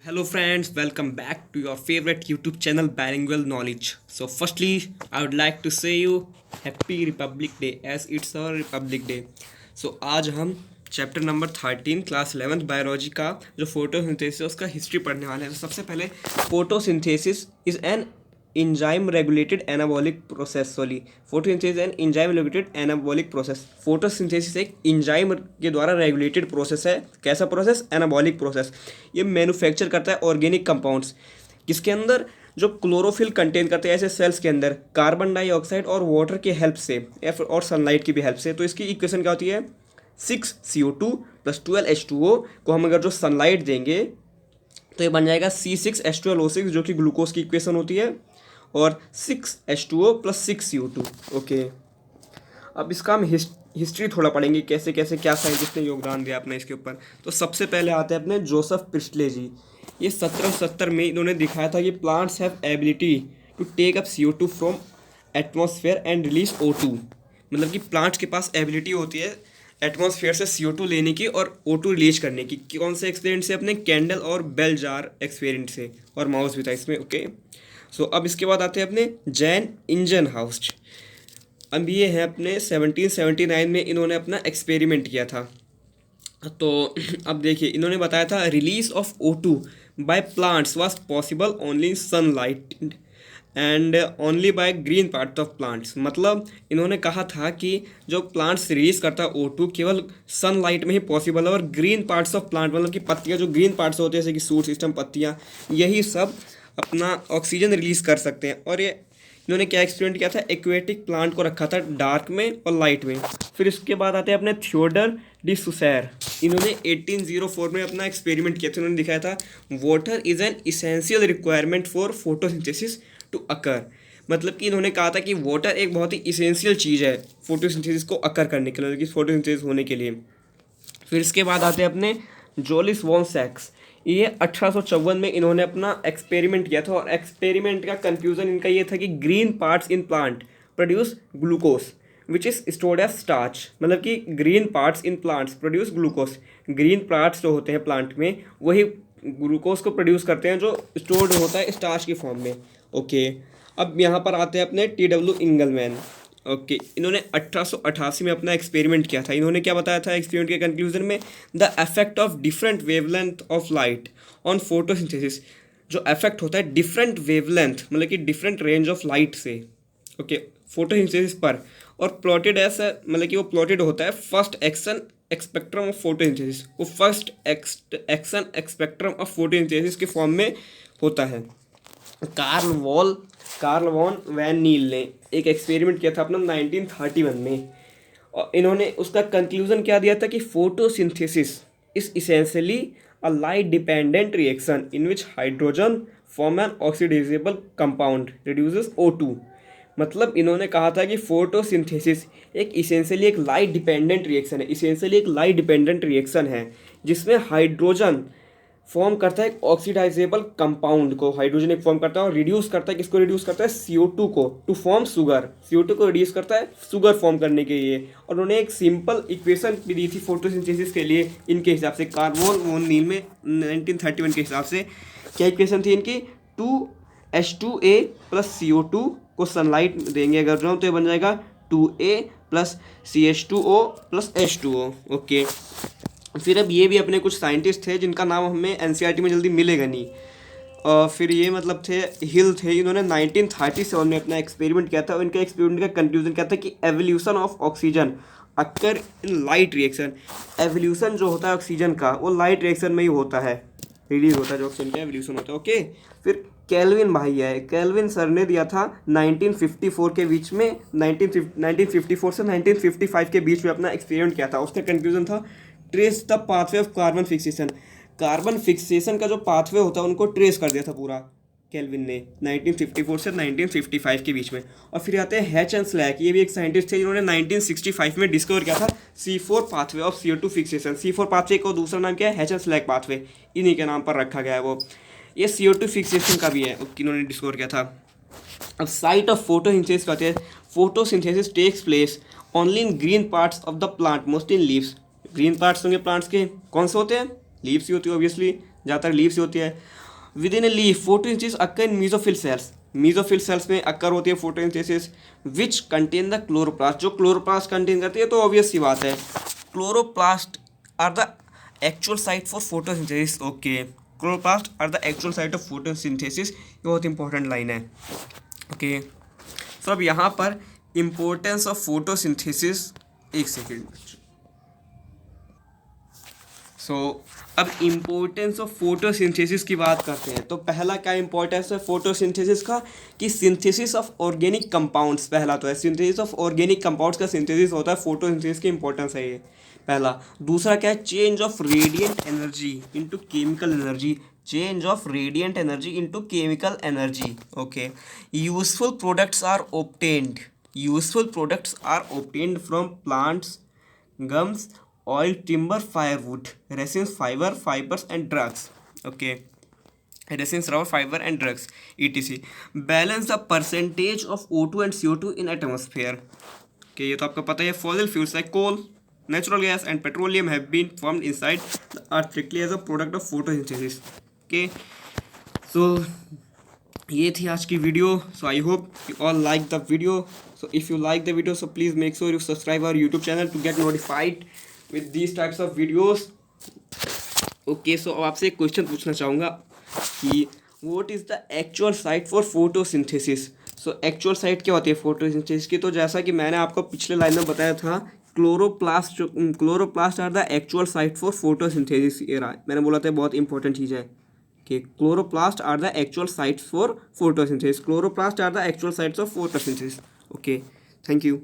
Hello, friends, welcome back to your favorite YouTube channel, Bilingual Knowledge. So, firstly, I would like to say you Happy Republic Day as it's our Republic Day. So, आज हम chapter number 13 class 11th biology का जो photosynthesis है उसका history पढ़ने वाले हैं। तो सबसे पहले photosynthesis is an enzyme regulated anabolic process sorry photosynthesis an enzyme regulated anabolic process. Photosynthesis एक इंजाइम के द्वारा रेगुलेटेड प्रोसेस है। कैसा प्रोसेस? Anabolic process. ये मैन्युफैक्चर करता है ऑर्गेनिक कंपाउंड्स किसके अंदर? जो क्लोरोफिल कंटेन करते हैं ऐसे सेल्स के अंदर कार्बन डाइऑक्साइड और वाटर की हेल्प से और सनलाइट की भी हेल्प से। तो इसकी इक्वेशन क्या होती है? 6CO2 प्लस 12H2O को हम अगर जो सनलाइट देंगे तो ये बन जाएगा C6H12O6 जो कि ग्लूकोज की इक्वेशन होती है, और 6H2O प्लस 6CO2। ओके, अब इसका हम हिस्ट्री थोड़ा पढ़ेंगे, कैसे कैसे क्या साइंटिस्ट ने योगदान दिया अपने इसके ऊपर। तो सबसे पहले आते हैं अपने जोसेफ प्रिस्टले जी। ये 1770 में इन्होंने दिखाया था कि plants have ability to take up CO2 from atmosphere and release O2। मतलब कि प्लांट्स के पास एबिलिटी होती है एटमॉस्फेयर से CO2 लेने की और O2 रिलीज करने की। कौन से एक्सपेरिमेंट से? अपने कैंडल और बेल जार एक्सपेरिमेंट से, और माउस भी था इसमें। ओके, सो अब इसके बाद आते हैं अपने जैन इंजन हाउस। अब ये हैं अपने 1779 में इन्होंने अपना एक्सपेरिमेंट किया था। तो अब देखिए, इन्होंने बताया था release of O2 by plants was possible only in sunlight and only by green part of plants. मतलब इन्होंने कहा था कि जो प्लांट्स रिलीज करता है O2 केवल सनलाइट में ही पॉसिबल है, और ग्रीन पार्ट्स ऑफ प्लांट मतलब कि पत्तियाँ, जो ग्रीन पार्ट्स होते हैं जैसे कि सूट सिस्टम, पत्तियाँ, यही सब अपना ऑक्सीजन रिलीज कर सकते हैं। और ये इन्होंने क्या एक्सपेरिमेंट किया था? एक्वेटिक प्लांट को रखा था डार्क में और लाइट में। फिर इसके बाद आते हैं अपने थियोडर डी सुसैर। इन्होंने 1804 में अपना एक्सपेरिमेंट किया था। इन्होंने दिखाया था water is an essential requirement for photosynthesis to occur. मतलब कि इन्होंने कहा था कि वाटर एक बहुत ही इसेंशियल चीज़ है फोटोसिंथेसिस को अकर करने के लिए, मतलब कि फोटोसिंथेसिस होने के लिए। फिर इसके बाद आते हैं अपने जोलिस वॉन सैक्स। ये 1854 में इन्होंने अपना एक्सपेरिमेंट किया था, और एक्सपेरिमेंट का कंक्लूजन इनका ये था कि green parts in plant produce glucose which is stored as starch. मतलब कि green parts in plants produce glucose. Green parts जो होते हैं प्लांट में वही ग्लूकोज को प्रोड्यूस करते हैं जो स्टोर्ड होता है स्टार्च की फॉर्म में। ओके, अब यहाँ पर आते हैं अपने TW इंगलमैन। ओके, इन्होंने 1888 में अपना एक्सपेरिमेंट किया था। इन्होंने क्या बताया था एक्सपेरिमेंट के कंक्लूजन में? The effect of different wavelength of light on photosynthesis. जो इफेक्ट होता है डिफरेंट वेवलेंथ मतलब कि डिफरेंट रेंज ऑफ लाइट से, ओके, फोटोसिंथेसिस पर, और प्लॉटेड ऐसा मतलब कि वो प्लॉटेड होता है फर्स्ट एक्शन एक्सपेक्ट्रम ऑफ फोटोसिंथेसिस। वो फर्स्ट एक्शन एक्सपेक्ट्रम ऑफ फोटोसिंथेसिस के फॉर्म में होता है। कार्ल वॉन वैन नील ने एक एक्सपेरिमेंट किया था अपना 1931 में, और इन्होंने उसका कंक्लूजन क्या दिया था कि photosynthesis is essentially a light dependent reaction in which hydrogen form an oxidizable compound reduces O2। मतलब इन्होंने कहा था कि फोटोसिंथेसिस एक इसेंशियली एक लाइट डिपेंडेंट रिएक्शन है, इसेंशियली एक लाइट डिपेंडेंट रिएक्शन है जिसमें हाइड्रोजन फॉर्म करता है ऑक्सीडाइजेबल कंपाउंड को। हाइड्रोजन एक फॉर्म करता है और रिड्यूस करता है, किसको रिड्यूस करता है? CO2 को, टू फॉर्म शुगर। CO2 को रिड्यूस करता है शुगर फॉर्म करने के लिए। और उन्होंने एक सिंपल इक्वेशन भी दी थी फोटोसिंथेसिस के लिए इनके हिसाब से, कार्ल वॉन नील में 1931 के हिसाब से। क्या इक्वेशन थी इनकी? 2H2A प्लस CO2 को सनलाइट देंगे अगर जो, तो ये बन जाएगा 2A plus CH2O plus H2O। Okay, फिर अब ये भी अपने कुछ साइंटिस्ट थे जिनका नाम हमें NCERT में जल्दी मिलेगा नहीं। और फिर ये मतलब थे हिल थे। इन्होंने 1937 में अपना एक्सपेरिमेंट किया था। इनका एक्सपेरिमेंट का कंक्लूजन क्या था कि evolution of oxygen occur in light reaction. Evolution जो होता है ऑक्सीजन का वो लाइट रिएक्शन में ही होता है, रिलीज होता है जो ऑक्सीजन का एवोल्यूशन होता है। ओके, फिर केल्विन भाई है, केल्विन सर ने दिया था 1954 के बीच में, 1954 से 1955 के बीच में अपना एक्सपेरिमेंट किया था। उसका कंक्लूजन था trace the pathway of carbon fixation. Carbon fixation का जो पाथवे होता है उनको ट्रेस कर दिया था पूरा केल्विन ने 1954 से 1955 के बीच में। और फिर आते हैं हैच एंड स्लैक। ये भी एक साइंटिस्ट थे जिन्होंने 1965 में डिस्कवर किया था C4 pathway of CO2 fixation. C4 pathway को दूसरा नाम क्या है? हैच एंड स्लैक पाथवे, इन्हीं के नाम पर रखा गया है वो। ये CO2 फिक्सेशन का भी है, इन्होंने डिस्कवर किया था। अब साइट ऑफ फोटोसिंथेसिस कहते हैं photosynthesis takes place only in green parts of the plant, most in leaves. Green parts होंगे प्लांट्स के, कौन से होते हैं? लीव्स ही होती है ऑब्वियसली। ज़्यादातर लीव से होती है। Within a leaf photosynthesis occur in mesophyll cells, mesophyll cells में अक्कर होती है photosynthesis which contain the chloroplast, जो क्लोरोप्लास्ट कंटेन करती है। तो ऑब्वियस सी बात है chloroplast are the actual site for photosynthesis. Okay, chloroplast are the actual site of photosynthesis, ये बहुत इंपॉर्टेंट लाइन है। ओके, सो अब यहाँ पर इम्पोर्टेंस ऑफ फोटोसिंथेसिस, एक सेकेंड। सो अब इम्पोर्टेंस ऑफ फोटोसिंथेसिस की बात करते हैं। तो पहला क्या इम्पोर्टेंस है फोटोसिंथेसिस का कि सिंथेसिस ऑफ ऑर्गेनिक कंपाउंड्स, पहला तो है सिंथेसिस ऑफ ऑर्गेनिक कंपाउंड्स का सिंथेसिस होता है, फोटोसिंथेसिस की इंपॉर्टेंस है ये पहला। दूसरा क्या है change of radiant energy into chemical energy, change of radiant energy into chemical energy. Okay, useful products are obtained, useful products are obtained from plants, gums, oil, timber, firewood, resins, fiber, fibers and drugs. Okay, resins, rubber, fiber and drugs, etc. Balance the percentage of O2 and CO2 in atmosphere. Okay, ये तो आपको पता है। fossil fuels like coal, natural gas and petroleum have been formed inside the earth strictly as a product of photosynthesis. Okay, so ये थी आज की video. So I hope you all like the video. So if you like the video so please make sure you subscribe our YouTube channel to get notified with these types of videos. Okay, so अब आपसे एक question पूछना चाहूँगा कि what is the actual site for photosynthesis. So actual site क्या होती है photosynthesis की? तो जैसा कि मैंने आपको पिछले लाइन में बताया था chloroplast, chloroplast are the actual site for photosynthesis. ये रहा, मैंने बोला था बहुत इंपॉर्टेंट चीज़ है कि chloroplast are the actual sites for photosynthesis. Chloroplast are the actual sites of photosynthesis. Okay, thank you.